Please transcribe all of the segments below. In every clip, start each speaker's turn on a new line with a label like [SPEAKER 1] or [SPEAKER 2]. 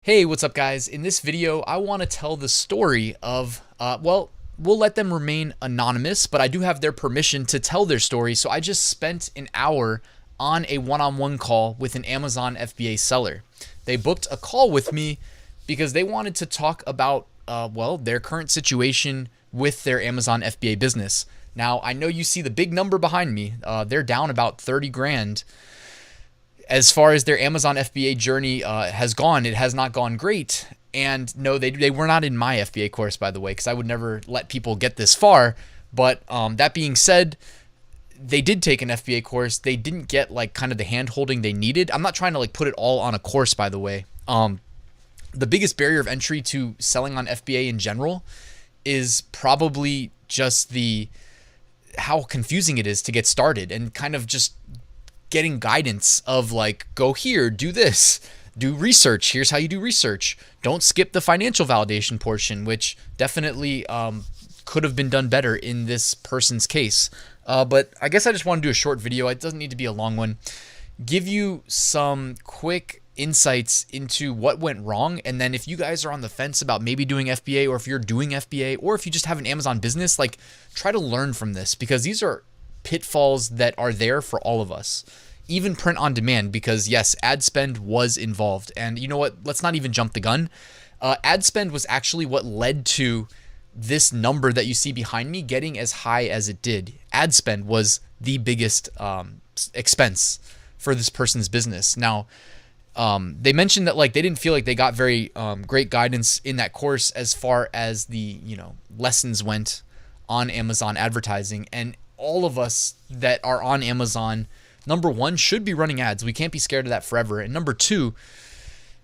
[SPEAKER 1] Hey, what's up guys? In this video, I want to tell the story of, well, we'll let them remain anonymous, but I do have their permission to tell their story. So I just spent an hour on a one-on-one call with an Amazon FBA seller. They booked a call with me because they wanted to talk about, well, their current situation with their Amazon FBA business. Now, I know you see the big number behind me. They're down about 30 grand. As far as their Amazon FBA journey has gone, it has not gone great. And no, they were not in my FBA course, by the way, because I would never let people get this far. But that being said, they did take an FBA course. They didn't get like kind of the hand holding they needed. I'm not trying to like put it all on a course, by the way. The biggest barrier of entry to selling on FBA in general is probably just how confusing it is to get started and kind of just getting guidance of like, go here, do this, do research. Here's how you do research. Don't skip the financial validation portion, which definitely could have been done better in this person's case. But I guess I just want to do a short video. It doesn't need to be a long one. Give you some quick insights into what went wrong. And then if you guys are on the fence about maybe doing FBA, or if you're doing FBA, or if you just have an Amazon business, like try to learn from this, because these are pitfalls that are there for all of us, even print on demand, because yes, ad spend was involved. And you know what, let's not even jump the gun. Ad spend was actually what led to this number that you see behind me getting as high as it did. Ad spend was the biggest expense for this person's business. Now, they mentioned that like they didn't feel like they got very great guidance in that course as far as the lessons went on Amazon advertising. And all of us that are on Amazon, number one, should be running ads. We can't be scared of that forever. And number two,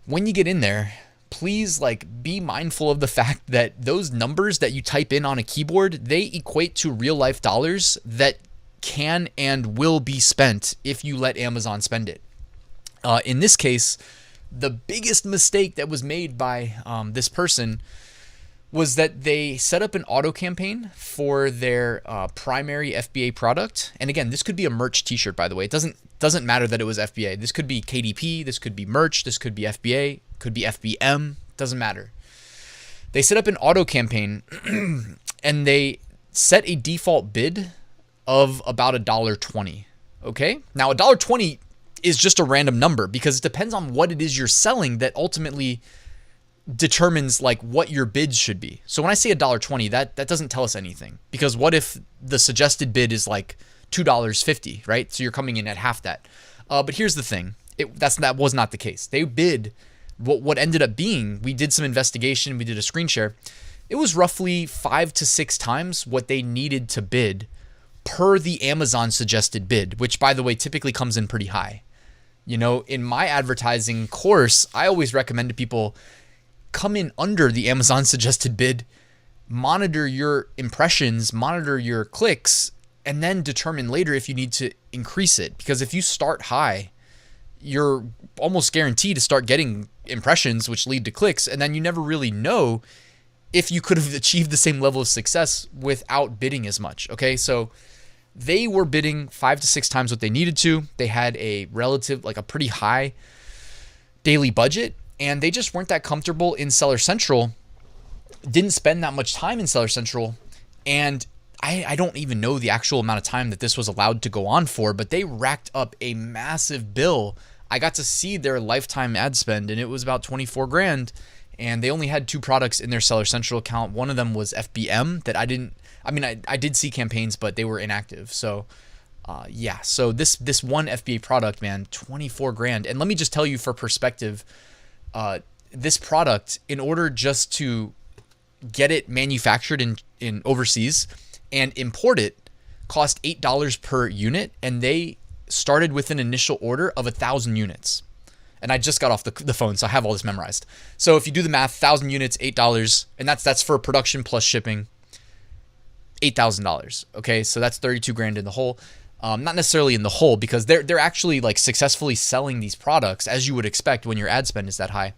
[SPEAKER 1] when you get in there, please like be mindful of the fact that those numbers that you type in on a keyboard, they equate to real life dollars that can and will be spent if you let Amazon spend it. In this case, the biggest mistake that was made by this person was that they set up an auto campaign for their primary FBA product. And again, this could be a merch t-shirt, by the way. It doesn't matter that it was FBA. This could be KDP, this could be merch, this could be FBA, could be FBM, doesn't matter. They set up an auto campaign and they set a default bid of about $1.20. Okay? Now $1.20 is just a random number because it depends on what it is you're selling that ultimately determines like what your bids should be. So when I say $1.20, that doesn't tell us anything, because what if the suggested bid is like $2.50, right? So you're coming in at half that. But here's the thing, that was not the case. They bid what ended up being, we did some investigation, we did a screen share. It was roughly 5 to 6 times what they needed to bid per the Amazon suggested bid, which by the way typically comes in pretty high. In my advertising course, I always recommend to people, come in under the Amazon suggested bid, monitor your impressions, monitor your clicks, and then determine later if you need to increase it. Because if you start high, you're almost guaranteed to start getting impressions, which lead to clicks, and then you never really know if you could have achieved the same level of success without bidding as much. Okay, so they were bidding 5 to 6 times what they needed to. They had a pretty high daily budget, and they just weren't that comfortable in Seller Central, didn't spend that much time in Seller Central. And I don't even know the actual amount of time that this was allowed to go on for, but they racked up a massive bill. I got to see their lifetime ad spend, and it was about 24 grand. And they only had 2 products in their Seller Central account. One of them was FBM that I did see campaigns, but they were inactive. So yeah, so this one FBA product, man, 24 grand. And let me just tell you for perspective, this product, in order just to get it manufactured in overseas and import it, cost $8 per unit, and they started with an initial order of 1,000 units. And I just got off the phone, so I have all this memorized. So if you do the math, 1,000 units, $8, and that's for production plus shipping, $8,000. Okay, so that's 32 grand in the hole. Not necessarily in the hole, because they're actually like successfully selling these products, as you would expect when your ad spend is that high.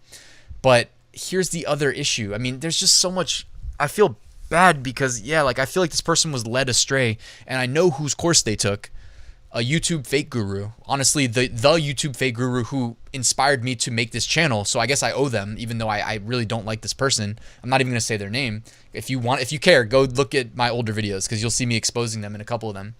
[SPEAKER 1] But here's the other issue. I mean, there's just so much. I feel bad because, yeah, like I feel like this person was led astray, and I know whose course they took. a YouTube fake guru. Honestly, the YouTube fake guru who inspired me to make this channel. So I guess I owe them, even though I really don't like this person. I'm not even gonna say their name. If you care, go look at my older videos because you'll see me exposing them in a couple of them.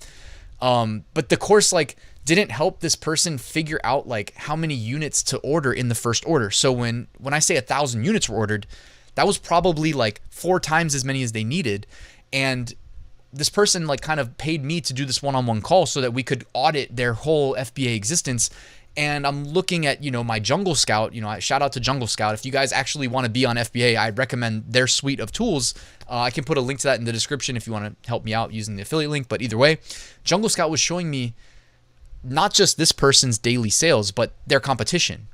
[SPEAKER 1] But the course like didn't help this person figure out like how many units to order in the first order. So when I say 1,000 units were ordered, that was probably like 4 times as many as they needed. And this person like kind of paid me to do this one-on-one call so that we could audit their whole FBA existence. And I'm looking at, my Jungle Scout, I shout out to Jungle Scout. If you guys actually want to be on FBA, I recommend their suite of tools. I can put a link to that in the description if you want to help me out using the affiliate link. But either way, Jungle Scout was showing me not just this person's daily sales, but their competition.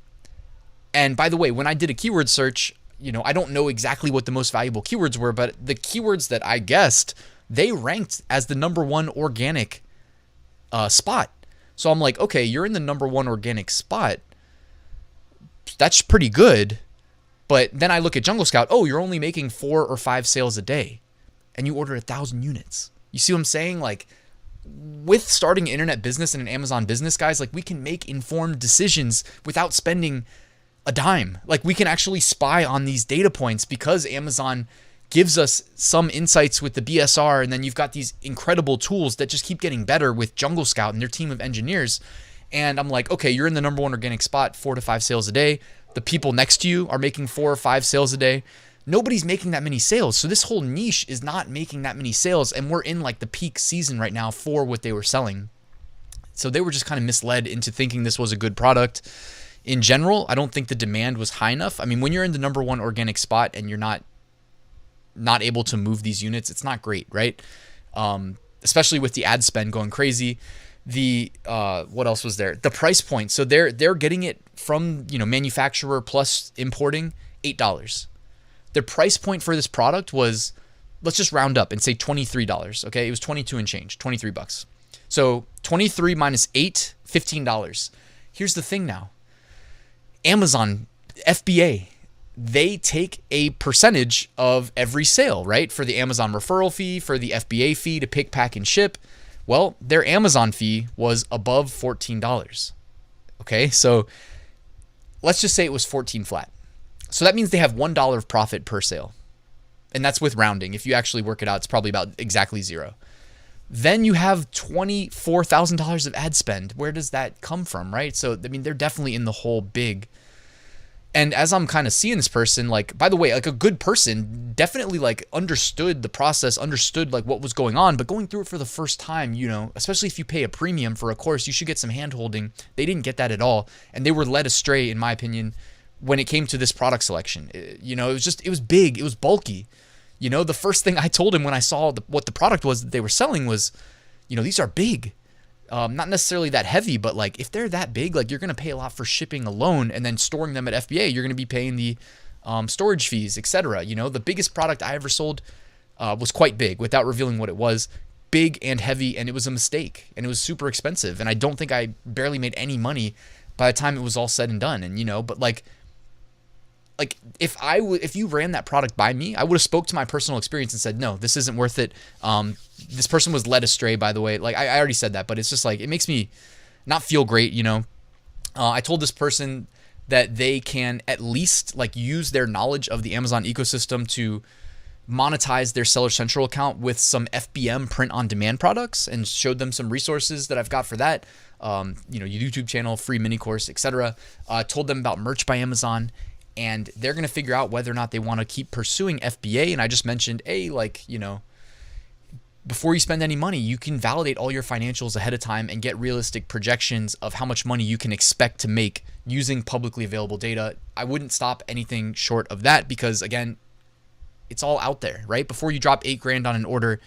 [SPEAKER 1] And by the way, when I did a keyword search, I don't know exactly what the most valuable keywords were, but the keywords that I guessed, they ranked as the #1 organic spot. So I'm like, okay, you're in the #1 organic spot. That's pretty good. But then I look at Jungle Scout. Oh, you're only making 4 or 5 sales a day, and you order 1,000 units. You see what I'm saying? Like, with starting an internet business and an Amazon business, guys, like we can make informed decisions without spending a dime. Like we can actually spy on these data points because Amazon gives us some insights with the BSR, and then you've got these incredible tools that just keep getting better with Jungle Scout and their team of engineers. And I'm like, okay, you're in the #1 organic spot, 4 to 5 sales a day. The people next to you are making 4 or 5 sales a day. Nobody's making that many sales. So this whole niche is not making that many sales, and we're in like the peak season right now for what they were selling. So they were just kind of misled into thinking this was a good product. In general, I don't think the demand was high enough. I mean, when you're in the #1 organic spot and you're not able to move these units, it's not great, right? Especially with the ad spend going crazy. The what else was there? The price point. So they're getting it from manufacturer plus importing $8. Their price point for this product was, let's just round up and say $23. Okay, it was 22 and change, $23. So 23 minus 8, $15. Here's the thing now. Amazon, FBA, they take a percentage of every sale, right? For the Amazon referral fee, for the FBA fee to pick, pack, and ship. Well, their Amazon fee was above $14. Okay, so let's just say it was 14 flat. So that means they have $1 of profit per sale. And that's with rounding. If you actually work it out, it's probably about exactly 0. Then you have $24,000 of ad spend. Where does that come from, right? So, I mean, they're definitely in the hole big. And as I'm kind of seeing this person, like, by the way, like a good person definitely like understood the process, understood like what was going on, but going through it for the first time, especially if you pay a premium for a course, you should get some hand holding. They didn't get that at all. And they were led astray, in my opinion, when it came to this product selection. It was big, it was bulky. The first thing I told him when I saw what the product was that they were selling was, these are big. Not necessarily that heavy, but like if they're that big, like you're going to pay a lot for shipping alone, and then storing them at FBA, you're going to be paying the storage fees, etc. The biggest product I ever sold was quite big, without revealing what it was. Big and heavy, and it was a mistake, and it was super expensive, and I don't think I barely made any money by the time it was all said and done. And but like if you ran that product by me, I would have spoke to my personal experience and said, no, this isn't worth it. This person was led astray, by the way. Like I already said that, but it's just like, it makes me not feel great. I told this person that they can at least like use their knowledge of the Amazon ecosystem to monetize their Seller Central account with some FBM print on demand products, and showed them some resources that I've got for that. Your YouTube channel, free mini course, etc. Told them about Merch by Amazon. And they're going to figure out whether or not they want to keep pursuing FBA. And I just mentioned, before you spend any money, you can validate all your financials ahead of time and get realistic projections of how much money you can expect to make using publicly available data. I wouldn't stop anything short of that because, again, it's all out there, right? Before you drop $8,000 on an order,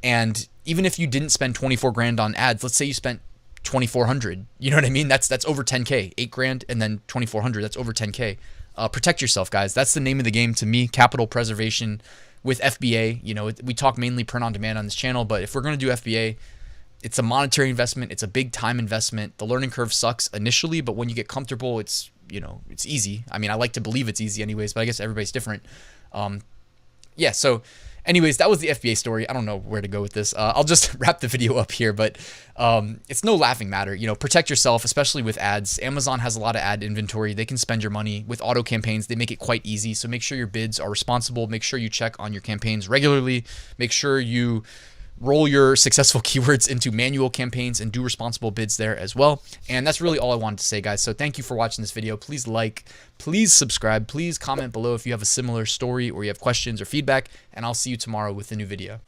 [SPEAKER 1] and even if you didn't spend $24,000 on ads, let's say you spent $2,400, you know what I mean? That's over $10K, $8,000 and then $2,400, that's over $10K. Protect yourself, guys. That's the name of the game to me. Capital preservation with FBA. We talk mainly print on demand on this channel, but if we're going to do FBA, it's a monetary investment. It's a big time investment. The learning curve sucks initially, but when you get comfortable, it's easy. I mean, I like to believe it's easy anyways, but I guess everybody's different. So Anyways, that was the FBA story. I don't know where to go with this. I'll just wrap the video up here, but it's no laughing matter. You know, protect yourself, especially with ads. Amazon has a lot of ad inventory. They can spend your money with auto campaigns. They make it quite easy. So make sure your bids are responsible. Make sure you check on your campaigns regularly. Make sure you roll your successful keywords into manual campaigns and do responsible bids there as well. And that's really all I wanted to say, guys. So thank you for watching this video. Please like, please subscribe, please comment below if you have a similar story or you have questions or feedback, and I'll see you tomorrow with a new video.